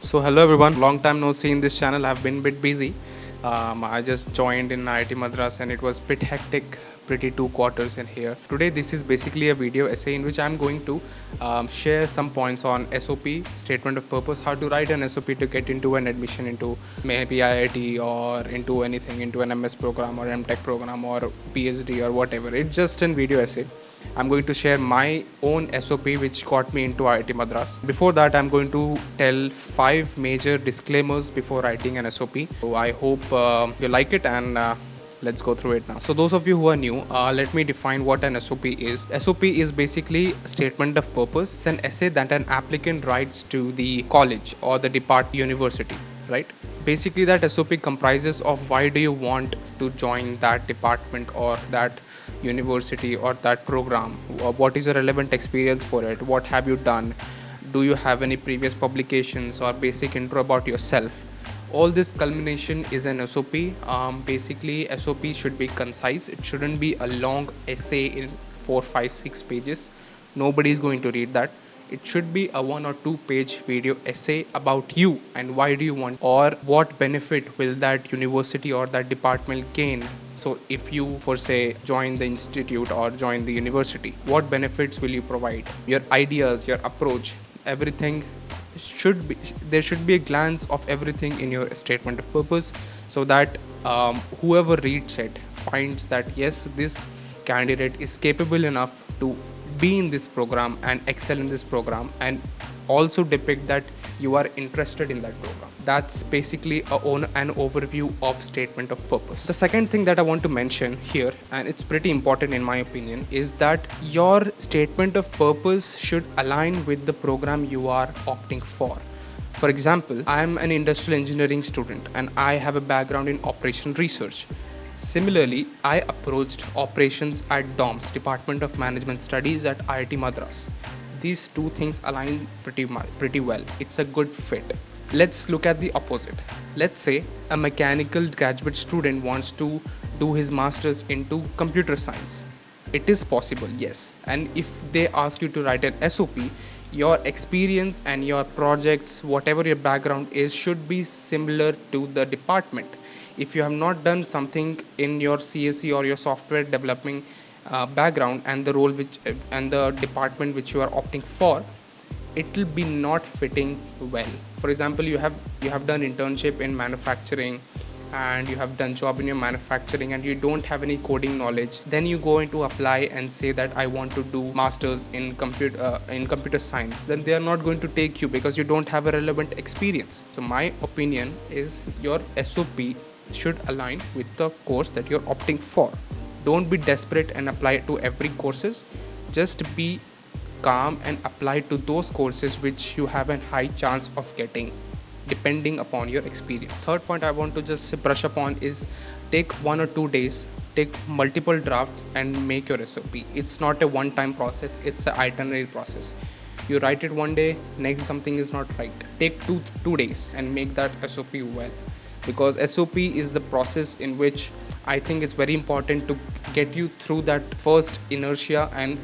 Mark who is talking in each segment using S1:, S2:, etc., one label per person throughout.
S1: So hello everyone, long time no see in this channel. I've been a bit busy. I just joined in IIT Madras and it was bit hectic, pretty 2 quarters in here. Today this is basically a video essay in which I'm going to share some points on SOP, statement of purpose, how to write an SOP to get into an admission into maybe IIT or into anything, into an MS program or MTech program or PhD or whatever. It's just a video essay. I'm going to share my own SOP which got me into IIT Madras. Before that, I'm going to tell 5 major disclaimers before writing an SOP. So I hope you like it and let's go through it now. So those of you who are new, let me define what an SOP is. SOP is basically a statement of purpose. It's an essay that an applicant writes to the college or the university, right? Basically that SOP comprises of why do you want to join that department or that university or that program, what is your relevant experience for it, what have you done, do you have any previous publications or basic intro about yourself. All this culmination is an SOP. Basically SOP should be concise. It shouldn't be a long essay in 4 5 6 pages. Nobody is going to read that. It should be a 1 or 2 page video essay about you and why do you want, or what benefit will that university or that department gain. So if you for say join the institute or join the university, what benefits will you provide, your ideas, your approach, everything should be, there should be a glance of everything in your statement of purpose, so that whoever reads it finds that yes, this candidate is capable enough to be in this program and excel in this program, and also depict that you are interested in that program. That's basically an overview of statement of purpose. The second thing that I want to mention here, and it's pretty important in my opinion, is that your statement of purpose should align with the program you are opting for. For example, I am an industrial engineering student and I have a background in operation research. Similarly, I approached operations at DOMS, Department of Management Studies at IIT Madras. These two things align pretty well. It's a good fit. Let's look at the opposite. Let's say a mechanical graduate student wants to do his masters into computer science. It is possible, yes. And if they ask you to write an SOP, your experience and your projects, whatever your background is, should be similar to the department. If you have not done something in your CSE or your software developing background and the role which and the department which you are opting for, it will be not fitting well. For example, you have done internship in manufacturing and you have done job in your manufacturing and you don't have any coding knowledge, then you go into apply and say that I want to do masters in computer science, then they are not going to take you because you don't have a relevant experience. So my opinion is your SOP should align with the course that you're opting for. Don't be desperate and apply it to every courses. Just be calm and apply to those courses which you have a high chance of getting depending upon your experience. Third point I want to just brush upon is take 1 or 2 days, take multiple drafts and make your SOP. It's not a one-time process, it's an itinerary process. You write it one day, next something is not right. Take two days and make that SOP well, because SOP is the process in which I think it's very important to get you through that first inertia and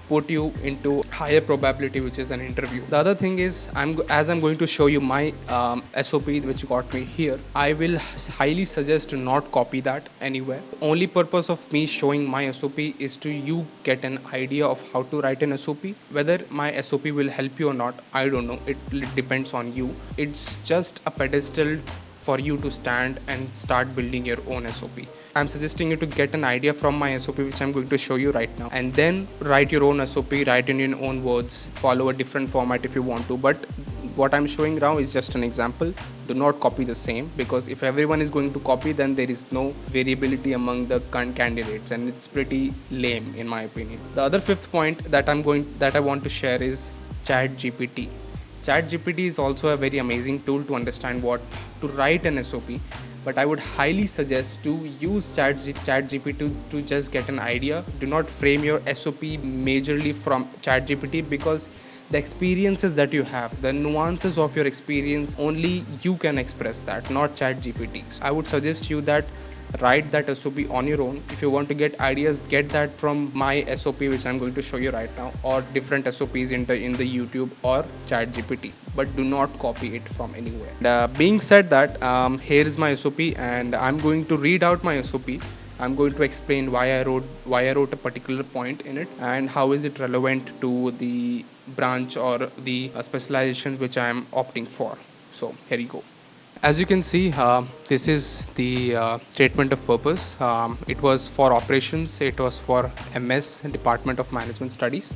S1: put you into higher probability, which is an interview. The other thing is, as I'm going to show you my SOP which got me here, I will highly suggest to not copy that anywhere. The only purpose of me showing my SOP is to you get an idea of how to write an SOP. Whether my SOP will help you or not, I don't know. It depends on you. It's just a pedestal for you to stand and start building your own SOP. I'm suggesting you to get an idea from my SOP, which I'm going to show you right now, and then write your own SOP, write in your own words, follow a different format if you want to. But what I'm showing now is just an example. Do not copy the same, because if everyone is going to copy, then there is no variability among the candidates and it's pretty lame in my opinion. The other fifth point that I want to share is ChatGPT. ChatGPT is also a very amazing tool to understand what to write an SOP, but I would highly suggest to use ChatGPT to just get an idea. Do not frame your SOP majorly from ChatGPT, because the experiences that you have, the nuances of your experience, only you can express that, not ChatGPT. I would suggest you that write that SOP on your own. If you want to get ideas, get that from my SOP, which I'm going to show you right now, or different SOPs in the YouTube or chat GPT, but do not copy it from anywhere. Being said that, here is my SOP, and I'm going to read out my SOP. I'm going to explain why I wrote a particular point in it, and how is it relevant to the branch or the specialization which I am opting for. So here you go. As you can see, this is the statement of purpose. It was for operations, it was for MS, Department of Management Studies,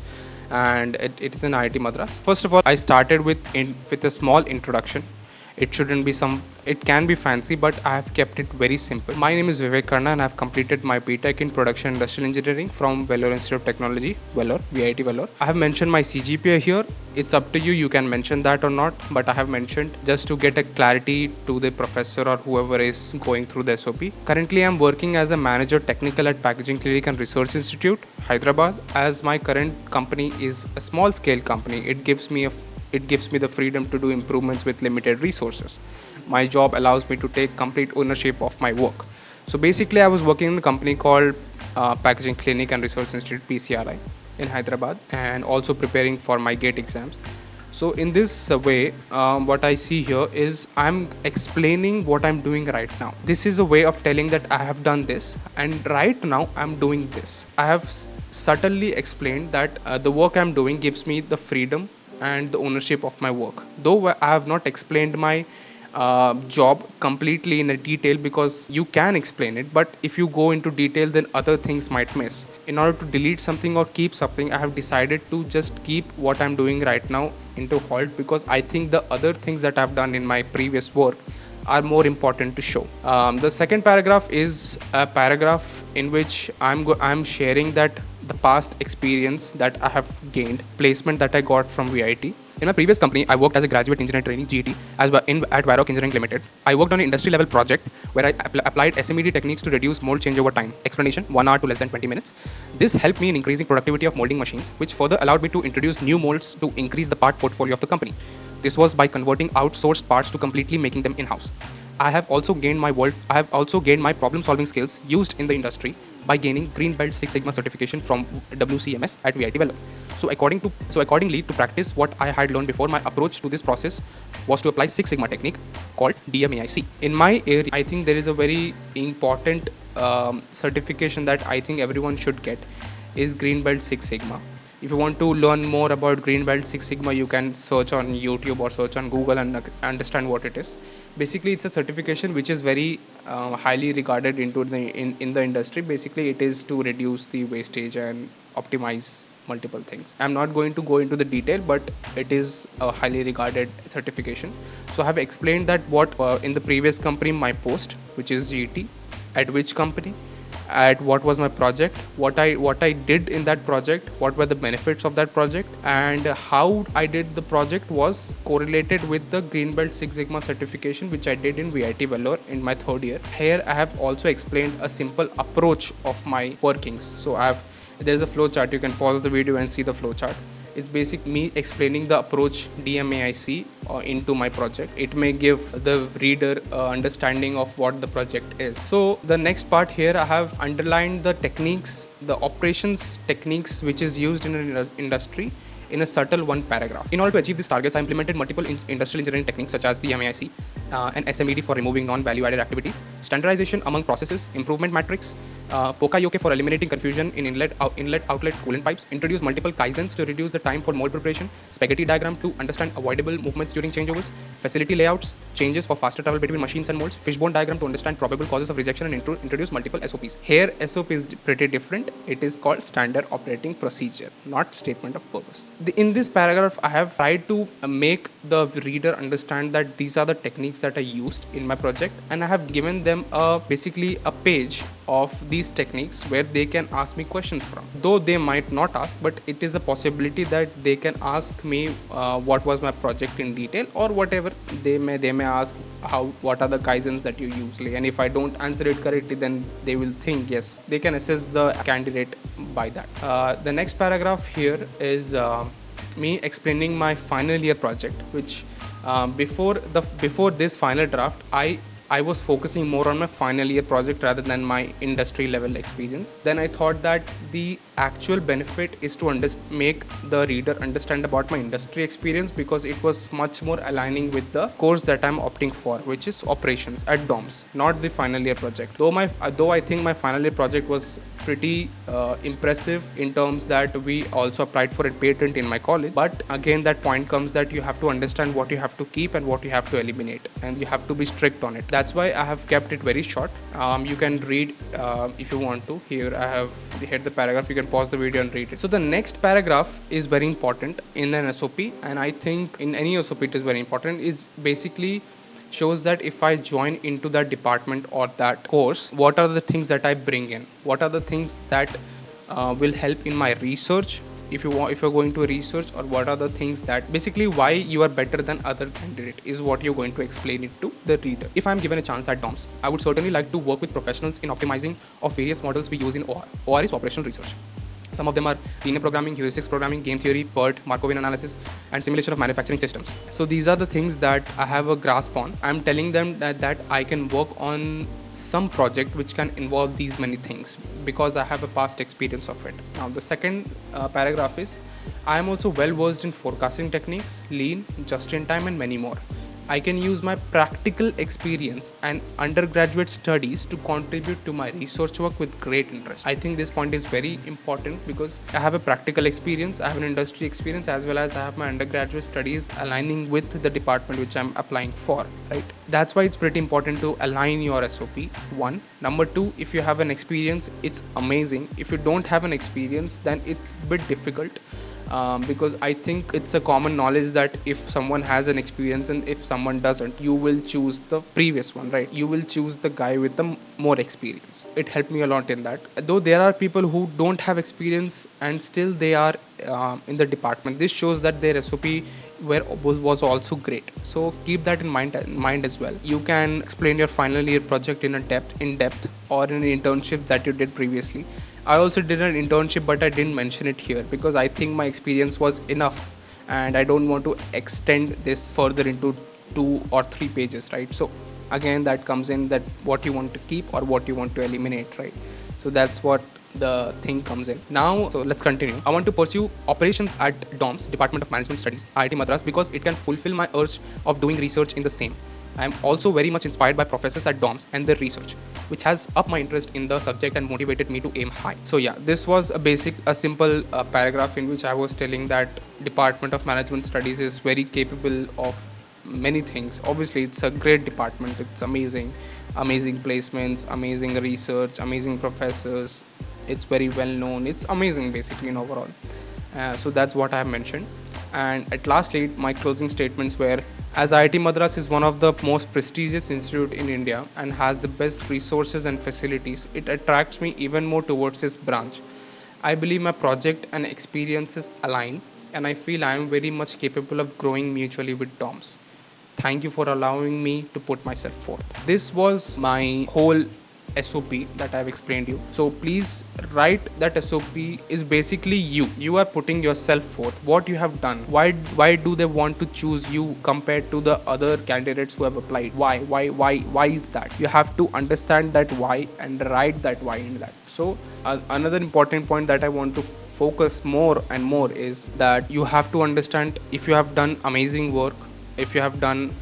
S1: and it is in IIT Madras. First of all, I started with a small introduction. It shouldn't be it can be fancy, but I have kept it very simple. My name is Vivek Karna, and I have completed my BTech in Production Industrial Engineering from Vellore Institute of Technology, Vellore, VIT Vellore. I have mentioned my CGPA here. It's up to you, you can mention that or not, but I have mentioned just to get a clarity to the professor or whoever is going through the SOP. Currently, I'm working as a manager technical at Packaging Clinic and Research Institute, Hyderabad. As my current company is a small scale company, it gives me the freedom to do improvements with limited resources. My job allows me to take complete ownership of my work. So basically, I was working in a company called Packaging Clinic and Research Institute, PCRI, in Hyderabad, and also preparing for my GATE exams. So in this way, what I see here is I'm explaining what I'm doing right now. This is a way of telling that I have done this, and right now I'm doing this. I have subtly explained that the work I'm doing gives me the freedom and the ownership of my work. Though I have not explained my job completely in a detail, because you can explain it, but if you go into detail, then other things might miss. In order to delete something or keep something, I have decided to just keep what I'm doing right now into halt, because I think the other things that I've done in my previous work are more important to show. The second paragraph is a paragraph in which I'm sharing that the past experience that I have gained, placement that I got from VIT. In my previous company, I worked as a graduate engineer trainee (GET) at Varroc Engineering Limited. I worked on an industry level project where I applied SMED techniques to reduce mold changeover time. Explanation: 1 hour to less than 20 minutes. This helped me in increasing productivity of molding machines, which further allowed me to introduce new molds to increase the part portfolio of the company. This was by converting outsourced parts to completely making them in-house. I have also gained my problem-solving skills used in the industry by gaining Green Belt Six Sigma certification from WCMS at VIT Vellore. Accordingly, to practice what I had learned before, my approach to this process was to apply Six Sigma technique called DMAIC. In my area, I think there is a very important certification that I think everyone should get, is Green Belt Six Sigma. If you want to learn more about Green Belt Six Sigma, you can search on YouTube or search on Google and understand what it is. Basically, it's a certification which is very highly regarded in the industry. Basically, it is to reduce the wastage and optimize multiple things. I'm not going to go into the detail, but it is a highly regarded certification. So I have explained that what in the previous company, my post, which is GT, at which company, at what was my project, what I did in that project, what were the benefits of that project, and how I did the project was correlated with the Green Belt Six Sigma certification which I did in VIT Vellore in my third year. Here I have also explained a simple approach of my workings. So there's a flow chart. You can pause the video and see the flow chart. It's basic me explaining the approach DMAIC into my project. It may give the reader understanding of what the project is. So the next part here, I have underlined the techniques, the operations techniques which is used in an industry in a subtle one paragraph. In order to achieve these targets, I implemented multiple industrial engineering techniques such as the MAIC and SMED for removing non-value added activities, standardization among processes, improvement matrix, Poka-Yoke for eliminating confusion in inlet-outlet coolant pipes, introduce multiple Kaizens to reduce the time for mold preparation, spaghetti diagram to understand avoidable movements during changeovers, facility layouts, changes for faster travel between machines and molds, fishbone diagram to understand probable causes of rejection, and introduce multiple SOPs. Here, SOP is pretty different. It is called standard operating procedure, not statement of purpose. In this paragraph, I have tried to make the reader understand that these are the techniques that I used in my project, and I have given them basically a page of these techniques where they can ask me questions from. Though they might not ask, but it is a possibility that they can ask me what was my project in detail, or whatever they may ask what are the Kaizens that you use, and if I don't answer it correctly, then they will think yes, they can assess the candidate by that. The next paragraph here is me explaining my final year project, which before this final draft, I I was focusing more on my final year project rather than my industry level experience. Then I thought that the actual benefit is to make the reader understand about my industry experience, because it was much more aligning with the course that I'm opting for, which is operations at DOMS, not the final year project. Though I think my final year project was pretty impressive in terms that we also applied for a patent in my college, but again that point comes that you have to understand what you have to keep and what you have to eliminate, and you have to be strict on it. That's why I have kept it very short. You can read if you want to. Here I have hit the paragraph. You can pause the video and read it. So the next paragraph is very important in an SOP, and I think in any SOP it is very important. Is basically shows that if I join into that department or that course, what are the things that I bring in, what are the things that will help in my research, if you're going to research, or what are the things that basically why you are better than other candidate is what you're going to explain it to the reader. If I'm given a chance at DOMS, I would certainly like to work with professionals in optimizing of various models we use in OR. OR is operational research. Some of them are linear programming, heuristics programming, game theory, PERT, Markovian analysis, and simulation of manufacturing systems. So these are the things that I have a grasp on. I'm telling them that I can work on some project which can involve these many things because I have a past experience of it. Now the second paragraph is, I am also well versed in forecasting techniques, lean, just in time, and many more. I can use my practical experience and undergraduate studies to contribute to my research work with great interest. I think this point is very important because I have a practical experience, I have an industry experience, as well as I have my undergraduate studies aligning with the department which I'm applying for, right? That's why it's pretty important to align your SOP. One. Number two, if you have an experience, it's amazing. If you don't have an experience, then it's a bit difficult. Because I think it's a common knowledge that if someone has an experience and if someone doesn't, you will choose the previous one, right? You will choose the guy with the more experience. It helped me a lot in that. Though there are people who don't have experience and still they are in the department, this shows that their SOP was also great. So keep that in mind as well. You can explain your final year project in depth or in an internship that you did previously. I also did an internship, but I didn't mention it here because I think my experience was enough and I don't want to extend this further into 2 or 3 pages, right? So again, that comes in that what you want to keep or what you want to eliminate, right? So that's what the thing comes in. Now, so let's continue. I want to pursue operations at DOMS, Department of Management Studies, IIT Madras, because it can fulfill my urge of doing research in the same. I am also very much inspired by professors at DOMS and their research, which has upped my interest in the subject and motivated me to aim high. So yeah, this was a simple paragraph in which I was telling that Department of Management Studies is very capable of many things. Obviously, it's a great department. It's amazing placements, amazing research, amazing professors. It's very well known. It's amazing basically in overall. So that's what I have mentioned. And at lastly, my closing statements were, as IIT Madras is one of the most prestigious institute in India and has the best resources and facilities, it attracts me even more towards this branch. I believe my project and experiences align, and I feel I am very much capable of growing mutually with DOMS. Thank you for allowing me to put myself forth. This was my whole SOP that I've explained you. So please write that SOP is basically you. You are putting yourself forth. What you have done. Why do they want to choose you compared to the other candidates who have applied? Why is that? You have to understand that why and write that why in that. So another important point that I want to focus more and more is that you have to understand if you have done amazing work, if you have done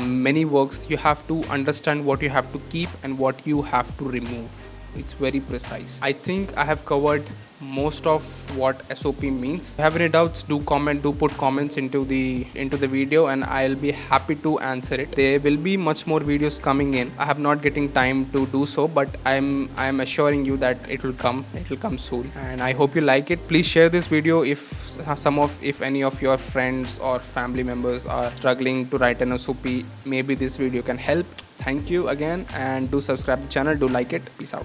S1: many works, you have to understand what you have to keep and what you have to remove. It's very precise. I think I have covered most of what SOP means. If you have any doubts, do put comments into the video and I'll be happy to answer it. There will be much more videos coming in. I have not getting time to do so, but I'm assuring you that it will come soon, and I hope you like it. Please share this video if any of your friends or family members are struggling to write an SOP. Maybe this video can help. Thank you again, and do subscribe the channel, do like it. Peace out.